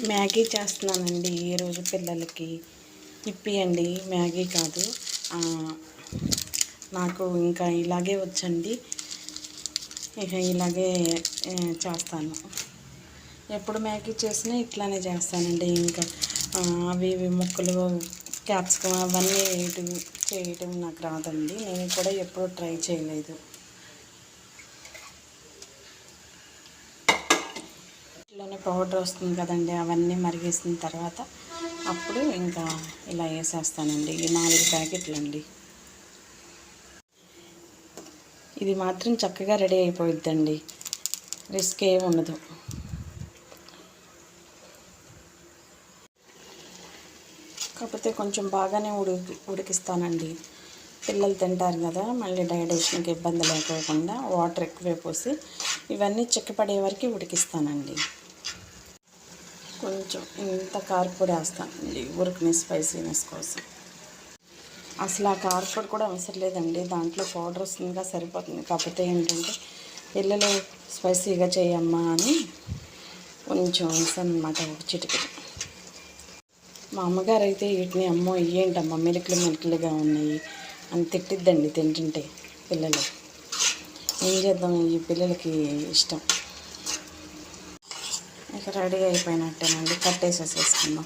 Maggi చేస్తున్నానండి ఈరోజు పిల్లలకి. ఇప్పి అండి, మ్యాగీ కాదు. నాకు ఇంకా ఇలాగే వచ్చండి. ఇక ఇలాగే చేస్తాను. ఎప్పుడు మ్యాగీ చేసినా ఇట్లానే చేస్తానండి. ఇంకా అవి ముక్కలు, క్యాప్సికమ్ అవన్నీ చేయటం నాకు రాదండి. నేను కూడా ఎప్పుడూ ట్రై చేయలేదు. ఇట్లానే పౌడర్ వస్తుంది కదండి, అవన్నీ మరిగేసిన తర్వాత అప్పుడు ఇంకా ఇలా వేసేస్తానండి. ఈ 4 ప్యాకెట్లు అండి. ఇది మాత్రం చక్కగా రెడీ అయిపోయిద్దండి, రిస్క్ ఏమి ఉండదు. కాకపోతే కొంచెం బాగానే ఉడికిస్తానండి. పిల్లలు తింటారు కదా, మళ్ళీ డైజెషన్కి ఇబ్బంది లేకోకుండా వాటర్ ఎక్కువే పోసి ఇవన్నీ చిక్కపడే వరకు ఉడికిస్తానండి. కొంచెం ఇంత కారపొడి వేస్తానండి, ఉరికిన స్పైసీనెస్ కోసం. అసలు ఆ కారపొడి కూడా అవసరం లేదండి, దాంట్లో పౌడర్ వస్తుందిగా సరిపోతుంది. కాకపోతే ఏంటంటే పిల్లలు స్పైసీగా చేయమ్మా అని కొంచెం వేసాను అనమాట, ఒక చిటికెడు. మా అమ్మగారు అయితే వీటిని అమ్మో ఇయ్యేంటమ్మా మిలుకలుగా ఉన్నాయి అని తిట్టిద్దండి తింటుంటే. పిల్లలు ఏం చేద్దాం, ఈ పిల్లలకి ఇష్టం. ఇక రెడీ అయిపోయినట్టేనండి, కట్టేసేసుకుందాం.